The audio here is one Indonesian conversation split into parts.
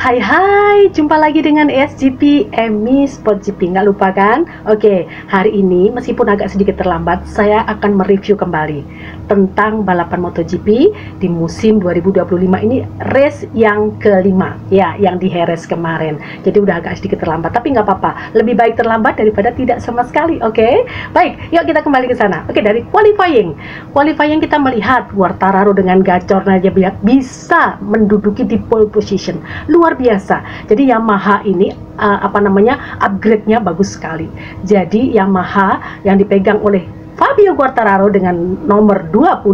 Hai hai, jumpa lagi dengan ESGP, Emi Sport GP. Nggak lupa kan? Oke, hari ini meskipun agak sedikit terlambat, saya akan mereview kembali tentang balapan MotoGP di musim 2025 ini, race yang kelima, ya, yang di Jerez kemarin. Jadi udah agak sedikit terlambat, tapi nggak apa-apa. Lebih baik terlambat daripada tidak sama sekali, oke? Baik, yuk kita kembali ke sana. Oke, dari qualifying. Qualifying kita melihat Quartararo dengan gacornya aja bisa menduduki di pole position. Luar biasa. Jadi Yamaha ini upgrade-nya bagus sekali. Jadi Yamaha yang dipegang oleh Fabio Quartararo dengan nomor 20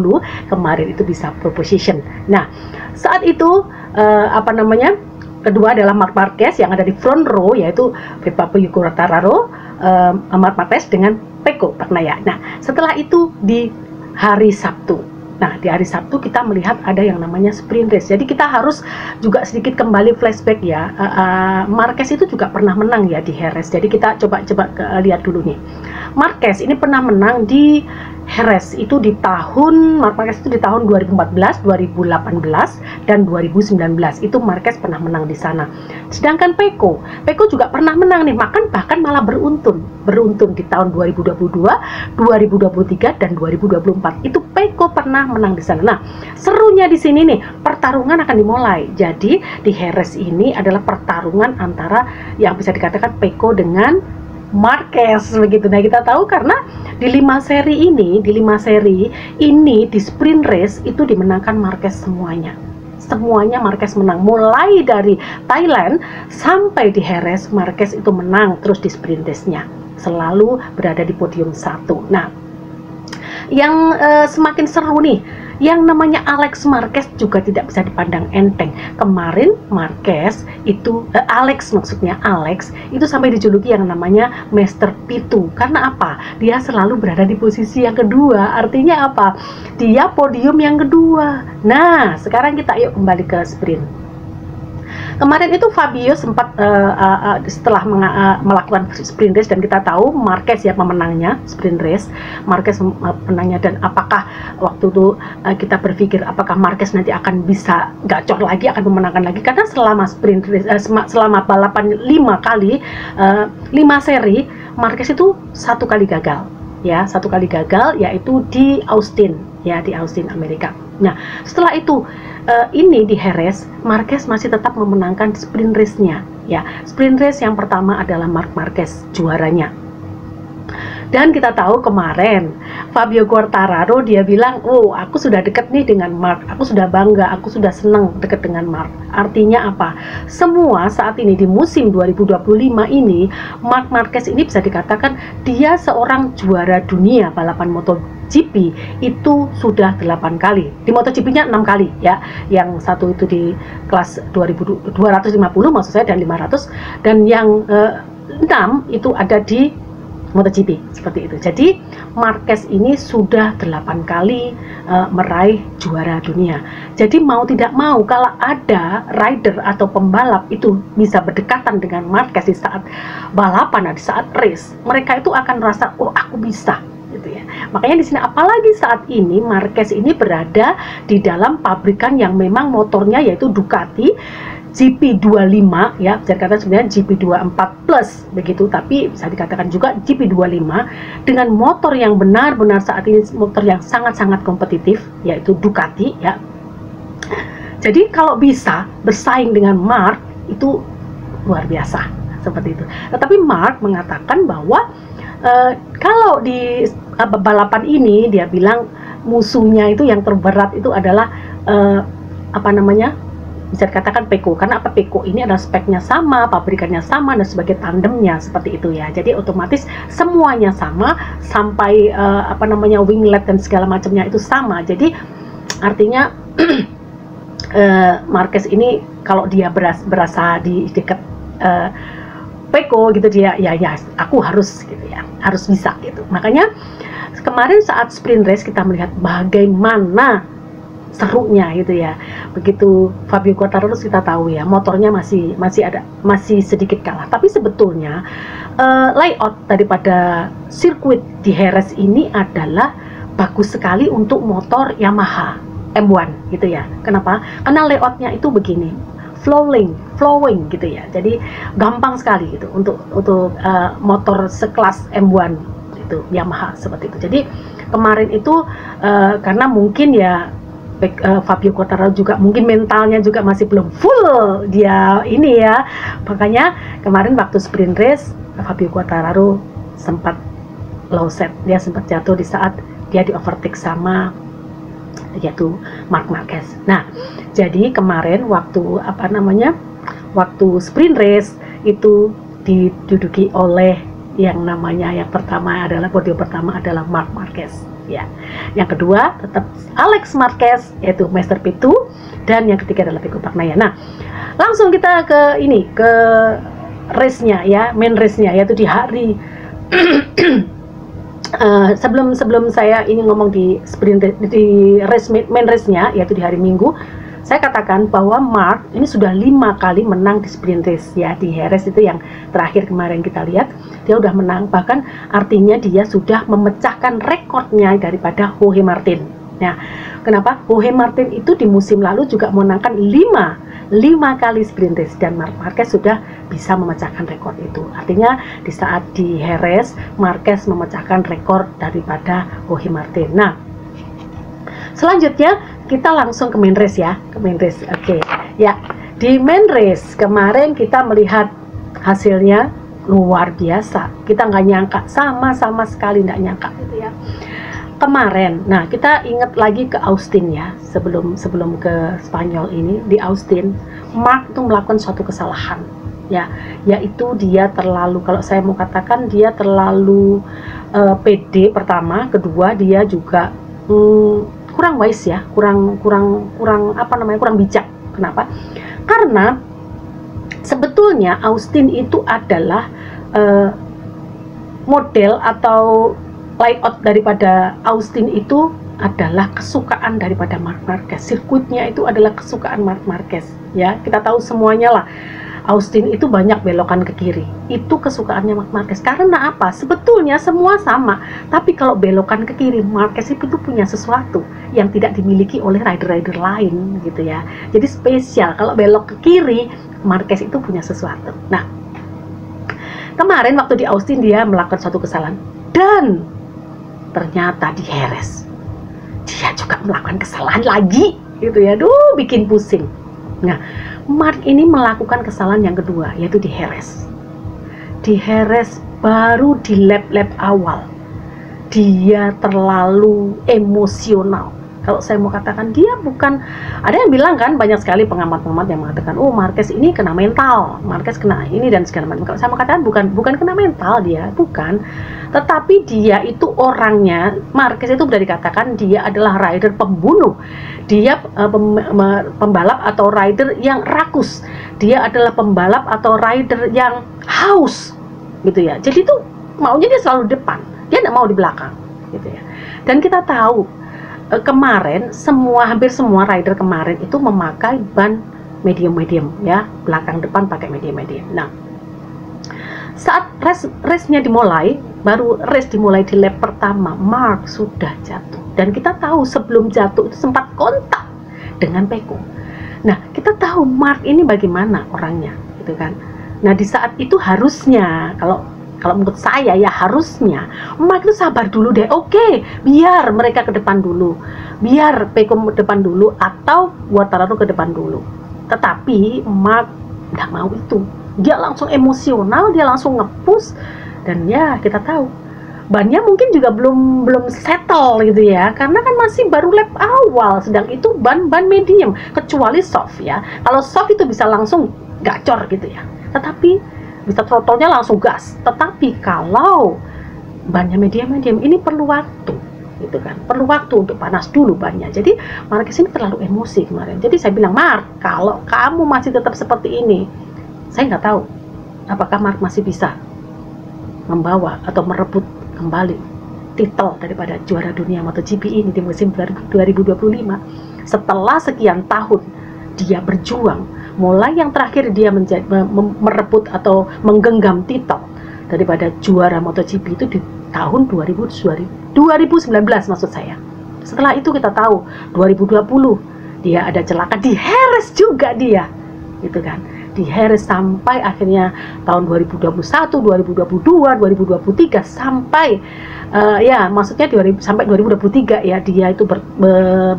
kemarin itu bisa pole position. Nah, saat itu kedua adalah Marc Marquez yang ada di front row, yaitu Fabio Quartararo, Marc Marquez dengan Pecco Bagnaia. Nah, setelah itu di hari Sabtu. Nah, di hari Sabtu kita melihat ada yang namanya sprint race. Jadi kita harus juga sedikit kembali flashback ya. Marquez itu juga pernah menang ya di Jerez. Jadi kita coba lihat dulu nih. Marquez ini pernah menang di Jerez itu di tahun 2014, 2018 dan 2019. Itu Marquez pernah menang di sana. Sedangkan Pecco juga pernah menang nih, bahkan malah beruntun di tahun 2022, 2023 dan 2024. Itu Pecco pernah menang di sana. Nah, serunya di sini nih, pertarungan akan dimulai. Jadi di Jerez ini adalah pertarungan antara yang bisa dikatakan Pecco dengan Marquez begitu. Nah, kita tahu karena di 5 seri ini di sprint race itu dimenangkan Marquez semuanya Marquez menang, mulai dari Thailand sampai di Jerez. Marquez itu menang terus di sprint race-nya, selalu berada di podium 1. Nah, yang semakin seru nih, yang namanya Alex Marquez juga tidak bisa dipandang enteng. Kemarin Alex itu sampai dijuluki yang namanya Master P2. Karena apa? Dia selalu berada di posisi yang kedua. Artinya apa? Dia podium yang kedua. Nah, sekarang kita yuk kembali ke sprint. Kemarin itu Fabio sempat setelah melakukan sprint race, dan kita tahu Marquez ya pemenangnya sprint race. Marquez pemenangnya, dan apakah waktu itu kita berpikir apakah Marquez nanti akan bisa gacor lagi, akan memenangkan lagi, karena selama sprint race, selama balapan 5 seri, Marquez itu satu kali gagal, yaitu di Austin, Amerika. Nah, setelah itu ini di Jerez, Marquez masih tetap memenangkan sprint race-nya. Ya, sprint race yang pertama adalah Marc Marquez juaranya. Dan kita tahu kemarin Fabio Quartararo dia bilang, "Oh, aku sudah dekat nih dengan Marc. Aku sudah bangga, aku sudah senang dekat dengan Marc." Artinya apa? Semua saat ini di musim 2025 ini, Marc Marquez ini bisa dikatakan dia seorang juara dunia balapan MotoGP itu sudah 8 kali. Di MotoGP-nya 6 kali ya. Yang satu itu di kelas 250 maksud saya, dan 500, dan yang 6 itu ada di MotoGP, seperti itu. Jadi Marquez ini sudah 8 kali meraih juara dunia. Jadi mau tidak mau, kalau ada rider atau pembalap itu bisa berdekatan dengan Marquez di saat balapan, di saat race, mereka itu akan merasa, oh aku bisa, gitu ya. Makanya di sini, apalagi saat ini Marquez ini berada di dalam pabrikan yang memang motornya yaitu Ducati GP25 ya, bisa dikatakan sebenarnya GP24 plus begitu, tapi bisa dikatakan juga GP25 dengan motor yang benar-benar saat ini motor yang sangat-sangat kompetitif, yaitu Ducati ya. Jadi kalau bisa bersaing dengan Marc itu luar biasa, seperti itu. Tetapi Marc mengatakan bahwa kalau di balapan ini dia bilang musuhnya itu yang terberat itu adalah bisa dikatakan Pecco. Karena apa? Pecco ini adalah speknya sama, pabrikannya sama, dan sebagai tandemnya seperti itu ya. Jadi otomatis semuanya sama, sampai winglet dan segala macamnya itu sama. Jadi artinya Marquez ini kalau dia berasa di dekat Pecco gitu, dia ya aku harus gitu ya, harus bisa gitu. Makanya kemarin saat sprint race kita melihat bagaimana serunya gitu ya. Begitu Fabio Quartararo kita tahu ya, motornya masih sedikit kalah, tapi sebetulnya layout daripada sirkuit di Jerez ini adalah bagus sekali untuk motor Yamaha M1 gitu ya. Kenapa? Karena layoutnya itu begini, flowing gitu ya. Jadi gampang sekali gitu untuk motor sekelas M1 itu Yamaha seperti itu. Jadi kemarin itu karena mungkin ya Fabio Quartararo juga mungkin mentalnya juga masih belum full dia ini ya, makanya kemarin waktu sprint race Fabio Quartararo sempat low set, dia sempat jatuh di saat dia di overtake sama yaitu Marc Marquez. Nah, jadi kemarin waktu waktu sprint race itu diduduki oleh yang pertama adalah podium pertama adalah Marc Marquez ya. Yang kedua tetap Alex Marquez yaitu Master P2, dan yang ketiga adalah Pecco Bagnaia. Nah, langsung kita ke race-nya ya, main race-nya yaitu di hari sebelum saya ini ngomong di main race-nya yaitu di hari Minggu, saya katakan bahwa Marc ini sudah 5 kali menang di sprint race ya. Di Jerez itu yang terakhir kemarin kita lihat dia udah menang, bahkan artinya dia sudah memecahkan rekornya daripada Jorge Martin. Nah, kenapa? Jorge Martin itu di musim lalu juga menangkan 5 kali sprint race, dan Marc Marquez sudah bisa memecahkan rekor itu. Artinya di saat di Jerez, Marquez memecahkan rekor daripada Jorge Martin. Nah, selanjutnya kita langsung ke main race ya, Oke. Ya, di main race kemarin kita melihat hasilnya luar biasa. Kita nggak nyangka, sama sekali nggak nyangka gitu ya. Kemarin, nah kita ingat lagi ke Austin ya, sebelum ke Spanyol ini, di Austin, Marc itu melakukan suatu kesalahan ya, yaitu dia terlalu, kalau saya mau katakan dia terlalu pede pertama, kedua dia juga kurang wise ya, kurang bijak. Kenapa? Karena sebetulnya Austin itu adalah model atau layout daripada Austin itu adalah kesukaan daripada Marc Marquez. Sirkuitnya itu adalah kesukaan Marc Marquez ya. Kita tahu semuanya lah, Austin itu banyak belokan ke kiri. Itu kesukaannya Marc Marquez. Karena apa? Sebetulnya semua sama, tapi kalau belokan ke kiri, Marquez itu punya sesuatu yang tidak dimiliki oleh rider-rider lain gitu ya. Jadi spesial, kalau belok ke kiri, Marquez itu punya sesuatu. Nah, kemarin waktu di Austin dia melakukan suatu kesalahan, dan ternyata di Jerez dia juga melakukan kesalahan lagi gitu ya. Duh, bikin pusing. Nah, Marc ini melakukan kesalahan yang kedua, yaitu di Jerez. Di Jerez baru di lap-lap awal dia terlalu emosional. Kalau saya mau katakan, dia bukan, ada yang bilang kan, banyak sekali pengamat-pengamat yang mengatakan, oh Marquez ini kena mental, Marquez kena ini dan segala macam. Kalau saya mau katakan bukan kena mental, dia bukan, tetapi dia itu orangnya, Marquez itu sudah dikatakan dia adalah rider pembunuh, dia pembalap atau rider yang rakus, dia adalah pembalap atau rider yang haus gitu ya. Jadi itu maunya dia selalu depan, dia tidak mau di belakang gitu ya. Dan kita tahu kemarin hampir semua rider kemarin itu memakai ban medium ya, belakang depan pakai medium. Nah, saat race-nya dimulai, baru race dimulai di lap pertama, Marc sudah jatuh, dan kita tahu sebelum jatuh itu sempat kontak dengan Pecco. Nah, kita tahu Marc ini bagaimana orangnya gitu kan. Nah, di saat itu harusnya, kalau menurut saya ya, harusnya Marc itu sabar dulu deh. Oke, biar mereka ke depan dulu, biar Pecco ke depan dulu atau Quartararo ke depan dulu. Tetapi Marc nggak mau itu, dia langsung emosional, dia langsung nge-push, dan ya kita tahu bannya mungkin juga belum settle gitu ya, karena kan masih baru lap awal, sedang itu ban medium, kecuali soft ya. Kalau soft itu bisa langsung gacor gitu ya, tetapi bisa throttle-nya langsung gas. Tetapi kalau bannya medium ini perlu waktu gitu kan, perlu waktu untuk panas dulu bannya. Jadi Marquez ini terlalu emosi kemarin. Jadi saya bilang, Marc, kalau kamu masih tetap seperti ini, saya nggak tahu apakah Marc masih bisa membawa atau merebut kembali titel daripada juara dunia MotoGP ini di musim 2025 setelah sekian tahun dia berjuang. Mulai yang terakhir dia merebut atau menggenggam titel daripada juara MotoGP itu di tahun 2019 maksud saya. Setelah itu kita tahu 2020 dia ada celaka di Jerez juga dia gitu kan. Di Harris sampai akhirnya tahun 2021, 2022, 2023 sampai ya maksudnya sampai 2023 ya dia itu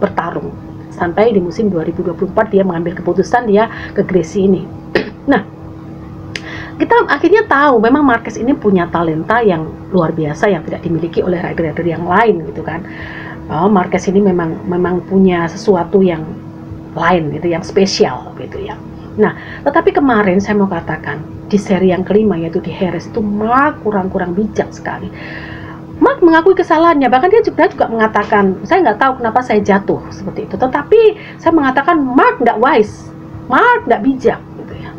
bertarung sampai di musim 2024 dia mengambil keputusan dia ke Gracie ini. Nah, kita akhirnya tahu memang Marquez ini punya talenta yang luar biasa yang tidak dimiliki oleh rider-rider yang lain gitu kan. Marquez ini memang punya sesuatu yang lain gitu, yang spesial gitu ya. Nah, tetapi kemarin saya mau katakan di seri yang kelima yaitu di Harris itu Mark kurang bijak sekali. Mark mengakui kesalahannya, bahkan dia juga mengatakan, saya nggak tahu kenapa saya jatuh seperti itu, tetapi saya mengatakan Mark nggak wise, Mark nggak bijak gitu ya.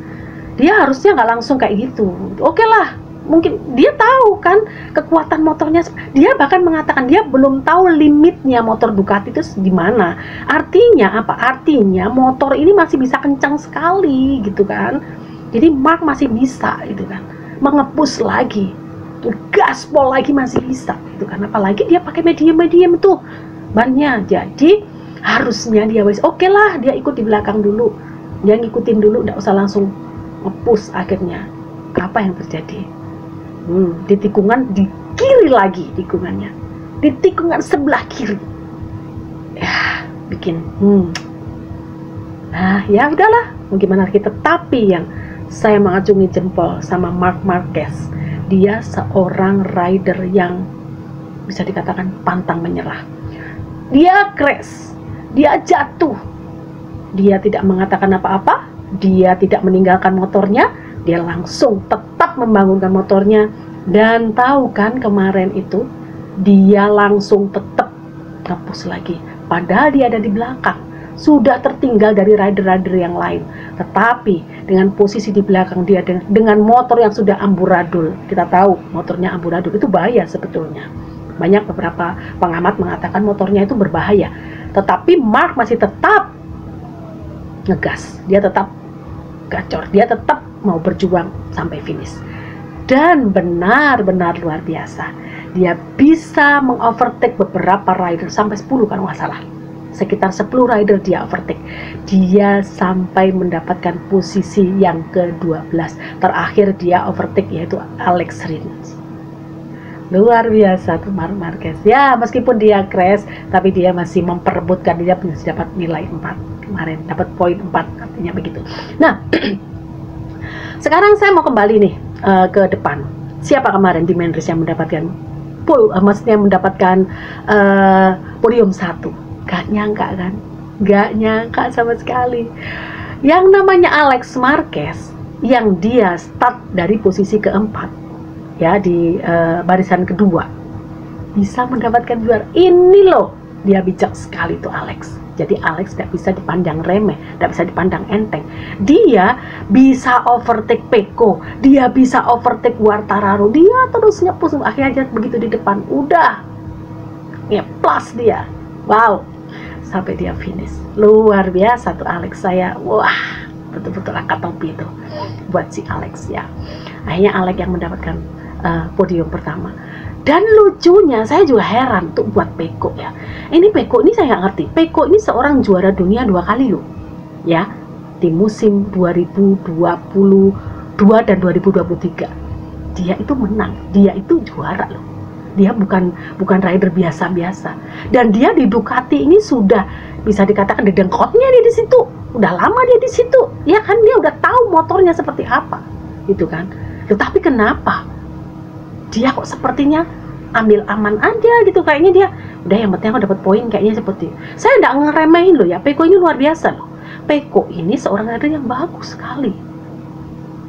Dia harusnya nggak langsung kayak gitu. Oke lah, mungkin dia tahu kan kekuatan motornya. Dia bahkan mengatakan dia belum tahu limitnya motor Ducati itu di mana. Artinya apa? Artinya motor ini masih bisa kencang sekali gitu kan. Jadi Mark masih bisa gitu kan, mengepus lagi, gaspol lagi masih bisa gitu kan. Apalagi dia pakai medium tuh bannya. Jadi harusnya dia oke lah, dia ikut di belakang dulu, dia ngikutin dulu, nggak usah langsung ngepush. Akhirnya apa yang terjadi? Di tikungan di kiri lagi, tikungannya di tikungan sebelah kiri ya bikin nah ya udahlah, mau gimana kita. Tapi yang saya mengacungi jempol sama Marc Marquez, dia seorang rider yang bisa dikatakan pantang menyerah. Dia crash, dia jatuh, dia tidak mengatakan apa-apa, dia tidak meninggalkan motornya, dia langsung tetap membangunkan motornya. Dan tahu kan kemarin itu dia langsung tetap ngepus lagi, padahal dia ada di belakang, sudah tertinggal dari rider-rider yang lain. Tetapi dengan posisi di belakang dia dengan motor yang sudah amburadul, kita tahu motornya amburadul itu bahaya sebetulnya. Banyak beberapa pengamat mengatakan motornya itu berbahaya, tetapi Mark masih tetap ngegas, dia tetap gacor, dia tetap mau berjuang sampai finish. Dan benar-benar luar biasa, dia bisa mengovertake beberapa rider sampai 10 kan nggak salah, sekitar 10 rider dia overtake. Dia sampai mendapatkan posisi yang ke-12. Terakhir dia overtake yaitu Alex Rins. Luar biasa tuh Marc Marquez ya, meskipun dia crash tapi dia masih memperebutkan, dia masih dapat nilai 4 kemarin, dapat poin 4, artinya begitu. Nah sekarang saya mau kembali nih ke depan. Siapa kemarin di main race yang mendapatkan maksudnya mendapatkan podium 1? Gak nyangka kan? Gak nyangka sama sekali. Yang namanya Alex Marquez, yang dia start dari posisi keempat ya di barisan kedua, bisa mendapatkan juara. Ini loh, dia bijak sekali tuh Alex. Jadi Alex tidak bisa dipandang remeh, tidak bisa dipandang enteng. Dia bisa overtake Pecco, dia bisa overtake Quartararo, dia terus nyepus. Akhirnya begitu di depan, udah plus dia, wow, sampai dia finish. Luar biasa tuh Alex. Saya wah, betul-betul angkat topi itu buat si Alex ya. Akhirnya Alex yang mendapatkan podium pertama. Dan lucunya saya juga heran tuh buat Pecco ya. Ini Pecco ini saya nggak ngerti. Pecco ini seorang juara dunia 2 kali loh ya, di musim 2022 dan 2023. Dia itu menang, dia itu juara loh. Dia bukan rider biasa-biasa. Dan dia di Ducati ini sudah bisa dikatakan dedengkotnya dia di situ. Udah lama dia di situ. Ya kan, dia udah tahu motornya seperti apa. Gitu kan. Tetapi kenapa dia kok sepertinya ambil aman aja gitu, kayaknya dia udah yang penting aku dapat poin, kayaknya seperti. Saya nggak ngeremehin loh ya, Pecco ini luar biasa loh. Pecco ini seorang rider yang bagus sekali.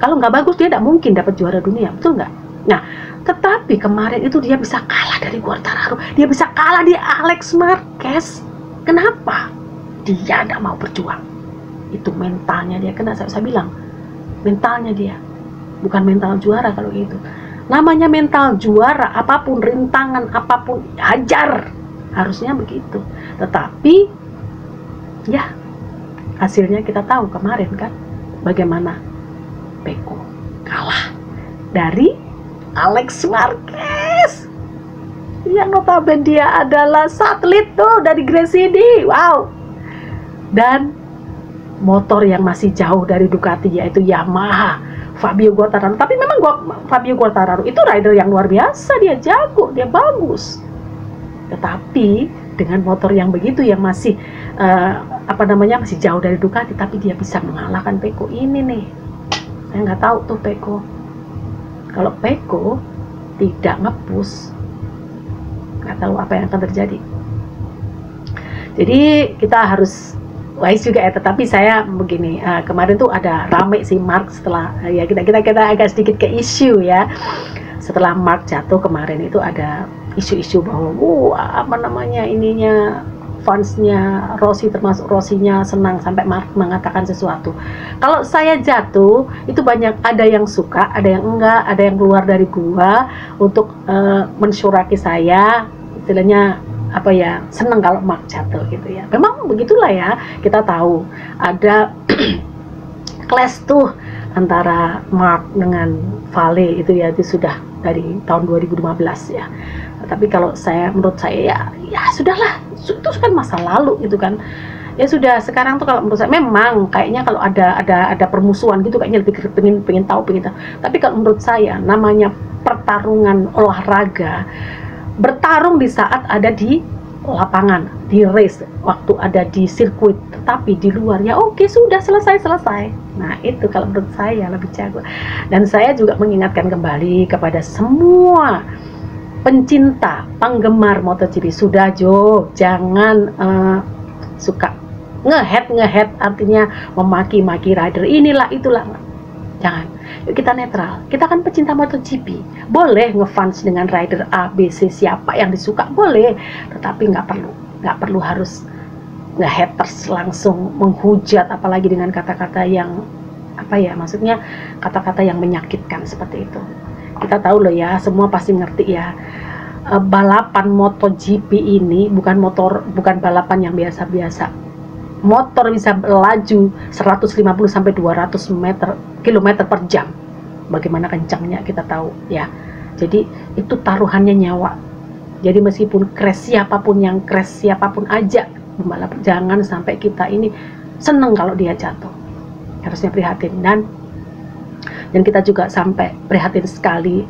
Kalau nggak bagus dia tidak mungkin dapat juara dunia, betul nggak? Nah, tetapi kemarin itu dia bisa kalah dari Quartararo, dia bisa kalah di Alex Marquez. Kenapa? Dia tidak mau berjuang. Itu mentalnya dia kena, saya bilang mentalnya dia, bukan mental juara kalau gitu. Namanya mental juara, apapun rintangan, apapun hajar, harusnya begitu. Tetapi ya hasilnya kita tahu kemarin kan, bagaimana Pecco kalah dari Alex Marquez yang notabene dia adalah satelit tuh dari Gracie ini. Wow. Dan motor yang masih jauh dari Ducati, yaitu Yamaha Fabio Quartararo. Tapi memang Fabio Quartararo itu rider yang luar biasa, dia jago, dia bagus. Tetapi dengan motor yang begitu, yang masih masih jauh dari Ducati, tapi dia bisa mengalahkan Pecco ini nih. Saya nggak tahu tuh Pecco. Kalau Pecco tidak ngepush, nggak tahu apa yang akan terjadi. Jadi kita harus wise juga ya. Tetapi saya begini, kemarin tuh ada rame sih Mark setelah ya kita agak sedikit ke isu ya. Setelah Mark jatuh kemarin itu ada isu-isu bahwa ininya fansnya Rossi, termasuk Rossinya senang sampai Mark mengatakan sesuatu. Kalau saya jatuh itu banyak, ada yang suka, ada yang enggak, ada yang keluar dari gua untuk mensuraki saya, istilahnya senang kalau Mark jatuh gitu ya. Memang begitulah ya, kita tahu ada clash tuh antara Mark dengan Vale itu ya, itu sudah dari tahun 2015 ya. Tapi kalau menurut saya ya sudahlah, itu kan masa lalu itu kan. Ya sudah, sekarang tuh kalau menurut saya memang kayaknya kalau ada permusuhan gitu kayaknya lebih pengen tahu. Tapi kalau menurut saya namanya pertarungan olahraga, bertarung di saat ada di lapangan, di race, waktu ada di sirkuit, tetapi di luar ya oke, sudah selesai. Nah itu kalau menurut saya lebih jago. Dan saya juga mengingatkan kembali kepada semua pencinta, penggemar MotoGP, sudah jangan suka nge-head, artinya memaki-maki rider inilah itulah, jangan. Yuk kita netral, kita kan pecinta MotoGP, boleh ngefans dengan rider A, B, C, siapa yang disuka boleh, tetapi nggak perlu harus nge-haters langsung menghujat, apalagi dengan kata-kata yang maksudnya kata-kata yang menyakitkan seperti itu. Kita tahu loh ya, semua pasti ngerti ya, balapan MotoGP ini bukan balapan yang biasa-biasa. Motor bisa melaju 150 sampai 200 km per jam. Bagaimana kencangnya kita tahu ya. Jadi itu taruhannya nyawa. Jadi meskipun crash siapapun aja pembalap, jangan sampai kita ini seneng kalau dia jatuh. Harusnya prihatin. Dan kita juga sampai prihatin sekali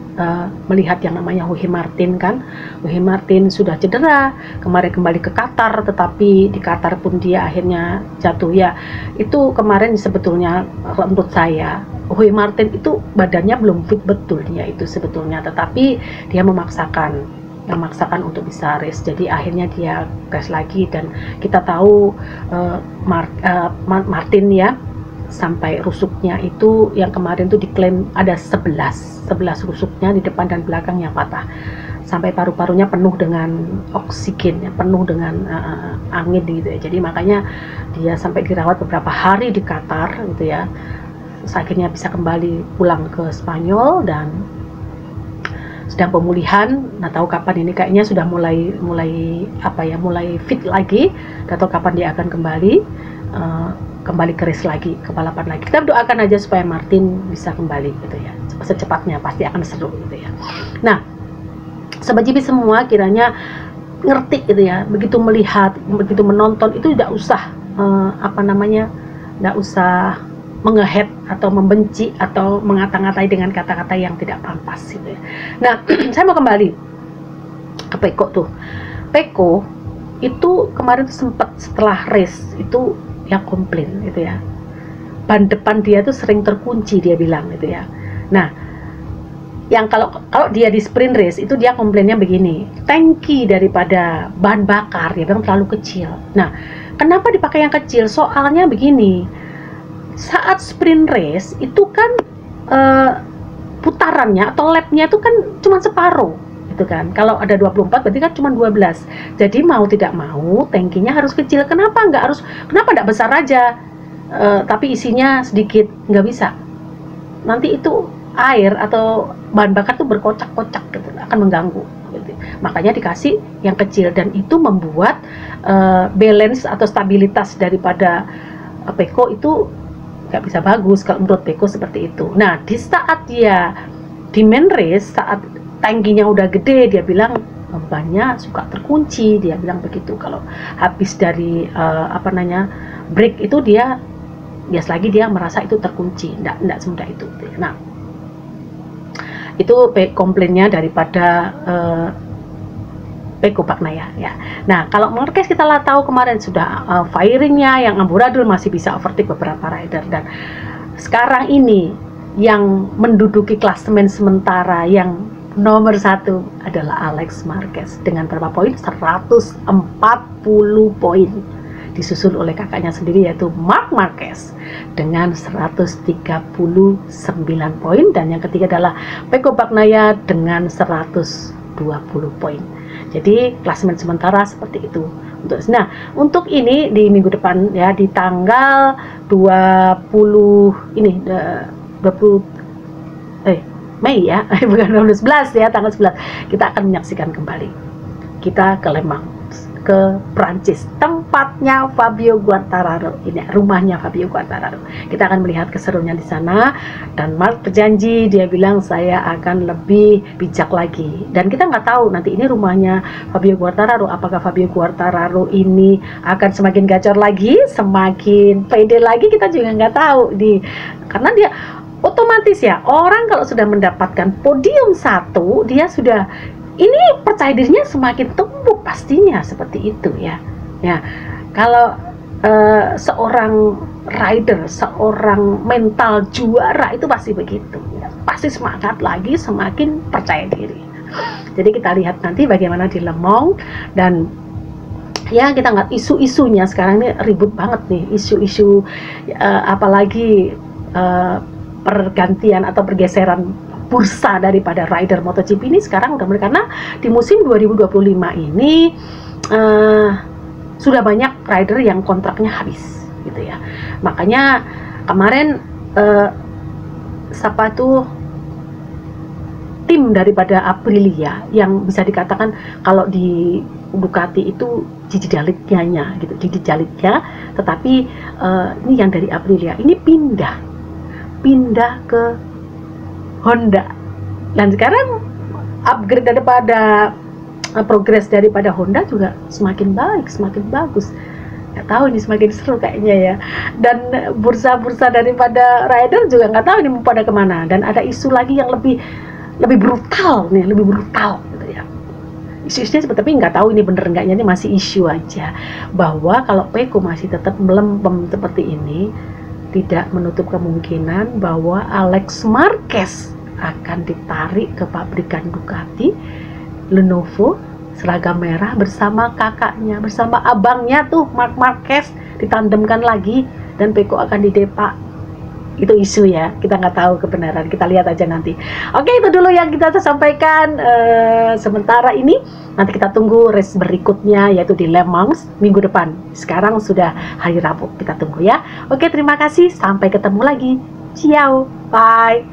melihat yang namanya Jorge Martin kan. Jorge Martin sudah cedera, kemarin kembali ke Qatar, tetapi di Qatar pun dia akhirnya jatuh ya. Itu kemarin sebetulnya menurut saya Jorge Martin itu badannya belum fit betul dia itu sebetulnya, tetapi dia memaksakan untuk bisa race, jadi akhirnya dia crash lagi. Dan kita tahu Martin ya, sampai rusuknya itu yang kemarin tuh diklaim ada 11 rusuknya di depan dan belakang yang patah, sampai paru-parunya penuh dengan oksigen ya, penuh dengan angin gitu ya. Jadi makanya dia sampai dirawat beberapa hari di Qatar gitu ya. Terus akhirnya bisa kembali pulang ke Spanyol dan sedang pemulihan. Nah tahu kapan ini, kayaknya sudah mulai fit lagi, nggak tahu kapan dia akan kembali ke race lagi, ke balapan lagi. Kita doakan aja supaya Martin bisa kembali gitu ya, secepatnya, pasti akan seru gitu ya. Nah Sobat GP semua kiranya ngerti gitu ya, begitu melihat, begitu menonton itu tidak usah tidak usah mengehead atau membenci atau mengata-ngatai dengan kata-kata yang tidak pantas gitu ya. Nah saya mau kembali ke Pecco tuh. Pecco itu kemarin sempat setelah race itu yang komplain gitu ya, ban depan dia tuh sering terkunci, dia bilang gitu ya. Nah yang kalau dia di sprint race itu dia komplainnya begini, tangki daripada bahan bakar dia bilang terlalu kecil. Nah kenapa dipakai yang kecil? Soalnya begini, saat sprint race itu kan putarannya atau lapnya itu kan cuma separuh gitu kan. Kalau ada 24 berarti kan cuma 12. Jadi mau tidak mau tangkinya harus kecil. Kenapa enggak besar aja tapi isinya sedikit? Nggak bisa. Nanti itu air atau bahan bakar tuh berkocak-kocak gitu, akan mengganggu gitu. Makanya dikasih yang kecil, dan itu membuat balance atau stabilitas daripada Pecco itu nggak bisa bagus kalau menurut Pecco seperti itu. Nah di saat dia di main race, saat tangkinya udah gede, dia bilang bannya suka terkunci, dia bilang begitu. Kalau habis dari break itu dia bias lagi dia merasa itu terkunci, enggak semudah itu. Nah, itu komplainnya daripada Peko Bagnaya ya. Nah, kalau Marquez kita lah tahu kemarin sudah firingnya yang amburadul masih bisa overtake beberapa rider, dan sekarang ini yang menduduki klasemen sementara yang nomor 1 adalah Alex Marquez dengan berapa poin? 140 poin, disusul oleh kakaknya sendiri yaitu Marc Marquez dengan 139 poin, dan yang ketiga adalah Peko Bagnaya dengan 120 poin. Jadi klasemen sementara seperti itu. Untuk ini di minggu depan ya, di tanggal 20 ini 20 Mei ya, bukan 11 ya, tanggal 11 kita akan menyaksikan kembali. Kita ke Le Mans, ke Prancis, tempatnya Fabio Quartararo, ini rumahnya Fabio Quartararo. Kita akan melihat keseruannya di sana, dan Marc berjanji, dia bilang saya akan lebih bijak lagi. Dan kita nggak tahu nanti ini rumahnya Fabio Quartararo, apakah Fabio Quartararo ini akan semakin gacor lagi, semakin pede lagi, kita juga nggak tahu karena dia otomatis ya, orang kalau sudah mendapatkan podium 1, dia sudah ini percaya dirinya semakin tumbuh pastinya, seperti itu ya. Ya, kalau seorang rider, seorang mental juara itu pasti begitu ya. Pasti semangat lagi, semakin percaya diri. Jadi kita lihat nanti bagaimana di Le Mans, dan ya kita nggak, isu-isunya sekarang ini ribut banget nih, isu-isu apalagi pergantian atau pergeseran bursa daripada rider MotoGP ini sekarang udah mulai, karena di musim 2025 ini sudah banyak rider yang kontraknya habis gitu ya. Makanya kemarin siapa tuh tim daripada Aprilia yang bisa dikatakan kalau di Ducati itu Gigi Dall'Igna gitu, Gigi Dall'Igna, tetapi ini yang dari Aprilia ini pindah ke Honda, dan sekarang upgrade daripada progres daripada Honda juga semakin baik, semakin bagus. Nggak tahu ini semakin seru kayaknya ya, dan bursa-bursa daripada rider juga nggak tahu ini mau pada kemana. Dan ada isu lagi yang lebih brutal nih, lebih brutal gitu ya. Isu-isunya tapi nggak tahu ini bener enggaknya, ini masih isu aja, bahwa kalau Peko masih tetap melempem seperti ini, tidak menutup kemungkinan bahwa Alex Marquez akan ditarik ke pabrikan Ducati Lenovo seragam merah bersama kakaknya, bersama abangnya tuh Marc Marquez, ditandemkan lagi, dan Peko akan didepak. Itu isu ya, kita nggak tahu kebenaran, kita lihat aja nanti. Oke, itu dulu yang kita sampaikan sementara ini. Nanti kita tunggu race berikutnya, yaitu di Le Mans minggu depan. Sekarang sudah hari Rabu, kita tunggu ya. Oke, terima kasih, sampai ketemu lagi. Ciao, bye.